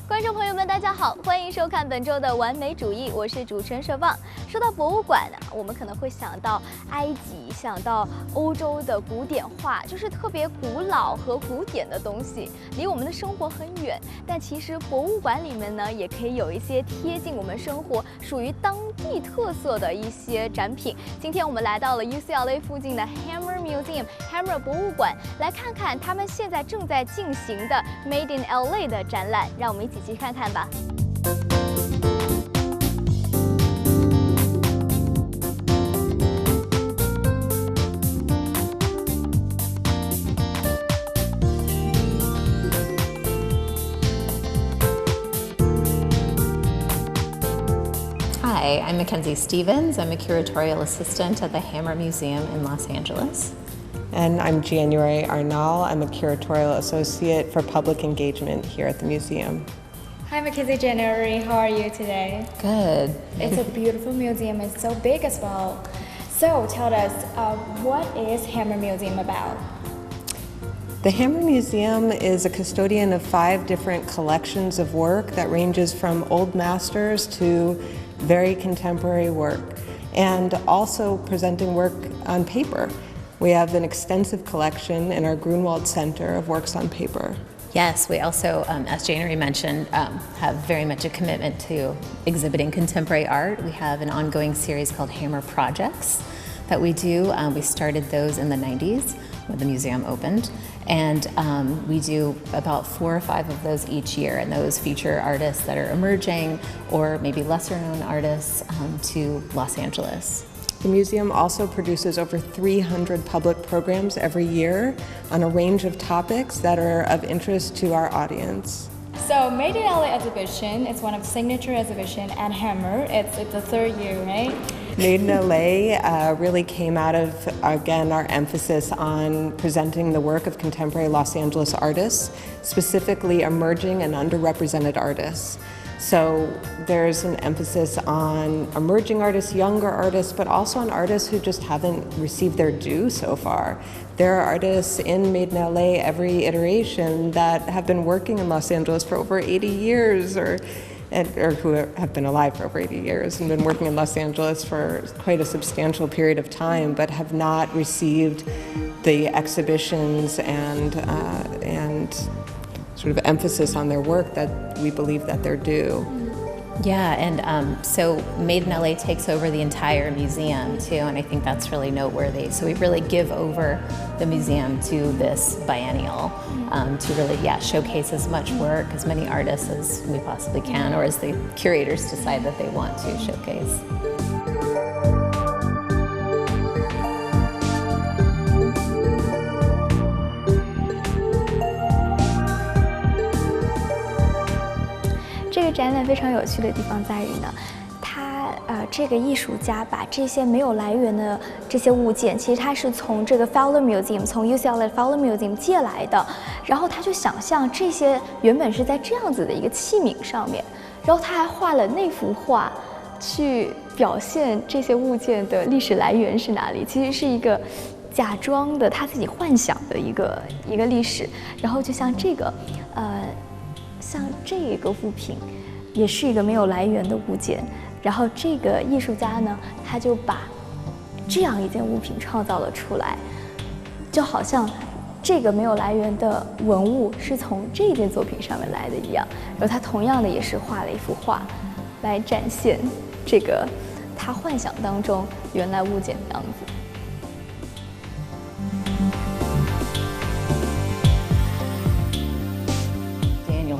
观众朋友们，大家好，欢迎收看本周的完美主义，我是主持人佘旺。说到博物馆呢，我们可能会想到埃及，想到欧洲的古典画，就是特别古老和古典的东西，离我们的生活很远。但其实博物馆里面呢，也可以有一些贴近我们生活、属于当地特色的一些展品。今天我们来到了 UCLA 附近的 Hammer Museum 博物馆，来看看他们现在正在进行的 Made in LA 的展览，让我们一起去看看吧。Hi, I'm Mackenzie Stevens. I'm a curatorial assistant at the Hammer Museum in Los Angeles. And I'm January Arnal. I'm a curatorial associate for public engagement here at the museum. Hi, Mackenzie January. How are you today? Good. It's a beautiful museum. It's so big as well. So tell us, what is Hammer Museum about? The Hammer Museum is a custodian of 5 different collections of work that ranges from old masters to very contemporary work, and also presenting work on paper. We have an extensive collection in our Grunwald Center of works on paper. Yes, we also, as January mentioned, have very much a commitment to exhibiting contemporary art. We have an ongoing series called Hammer Projects that we do. We started those in the 90s when the museum opened, and we do about 4 or 5 of those each year, and those feature artists that are emerging or maybe lesser known artists to Los Angeles. The museum also produces over 300 public programs every year on a range of topics that are of interest to our audience. So Made in LA exhibition is one of the signature exhibition at Hammer. It's the 3rd year, right? Made in LA really came out of, again, our emphasis on presenting the work of contemporary Los Angeles artists, specifically emerging and underrepresented artists. So there's an emphasis on emerging artists, younger artists, but also on artists who just haven't received their due so far. There are artists in Made in LA every iteration that have been working in Los Angeles for over 80 years or who have been alive for over 80 years and been working in Los Angeles for quite a substantial period of time, but have not received the exhibitions and sort of emphasis on their work that we believe that they're due. Yeah, and so Made in LA takes over the entire museum too, and I think that's really noteworthy. So we really give over the museum to this biennial to really, showcase as much work, as many artists as we possibly can, or as the curators decide that they want to showcase. 这个展览非常有趣的地方在于呢，这个艺术家把这些没有来源的这些物件，其实他是从这个 Fowler Museum， 从 UCLA Fowler Museum 借来的，然后他就想象这些原本是在这样子的一个器皿上面，然后他还画了那幅画，去表现这些物件的历史来源是哪里，其实是一个假装的他自己幻想的一个历史，然后就像这个，像这个物品，也是一个没有来源的物件。然后这个艺术家呢，他就把这样一件物品创造了出来，就好像这个没有来源的文物是从这件作品上面来的一样。然后他同样的也是画了一幅画，来展现这个他幻想当中原来物件的样子。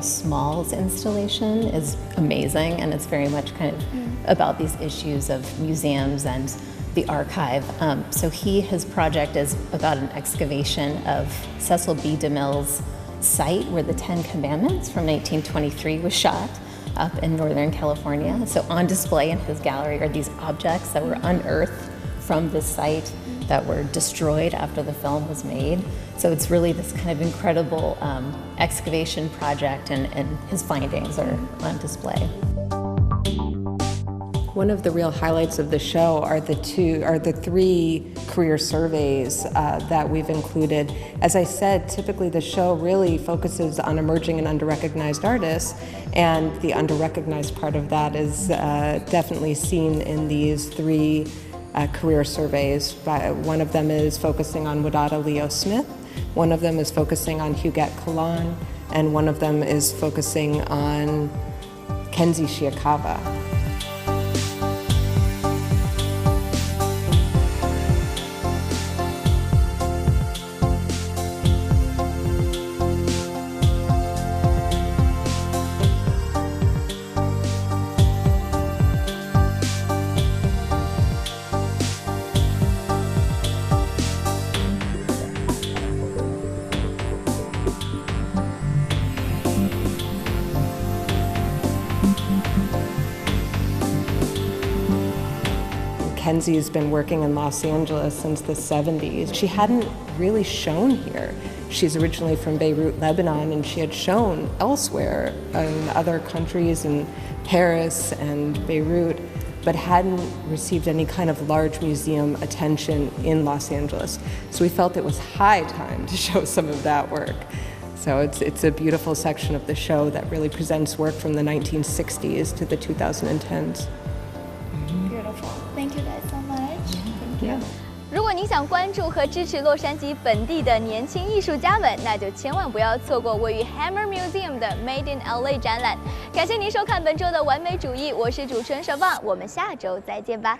Small's installation is amazing, and it's very much kind of about these issues of museums and the archive. So his project is about an excavation of Cecil B. DeMille's site where the 10 Commandments from 1923 was shot up in Northern California. So on display in his gallery are these objects that were unearthed from this site that were destroyed after the film was made. So it's really this kind of incredible excavation project, and his findings are on display. One of the real highlights of the show are the three career surveys that we've included. As I said, typically the show really focuses on emerging and under-recognized artists, and the under-recognized part of that is definitely seen in these three career surveys. One of them is focusing on Wadada Leo Smith, one of them is focusing on Huguette Kalan, and one of them is focusing on Kenzie Shiakawa. Kenzie's been working in Los Angeles since the 70s. She hadn't really shown here. She's originally from Beirut, Lebanon, and she had shown elsewhere in other countries, in Paris and Beirut, but hadn't received any kind of large museum attention in Los Angeles. So we felt it was high time to show some of that work. So it's a beautiful section of the show that really presents work from the 1960s to the 2010s. Beautiful. Thank you guys so much. Thank you. 如果您想关注和支持洛杉矶本地的年轻艺术家们，那就千万不要错过位于 Hammer Museum 的 Made in LA 展览。感谢您收看本周的完美主义，我是主持人小棒，我们下周再见吧。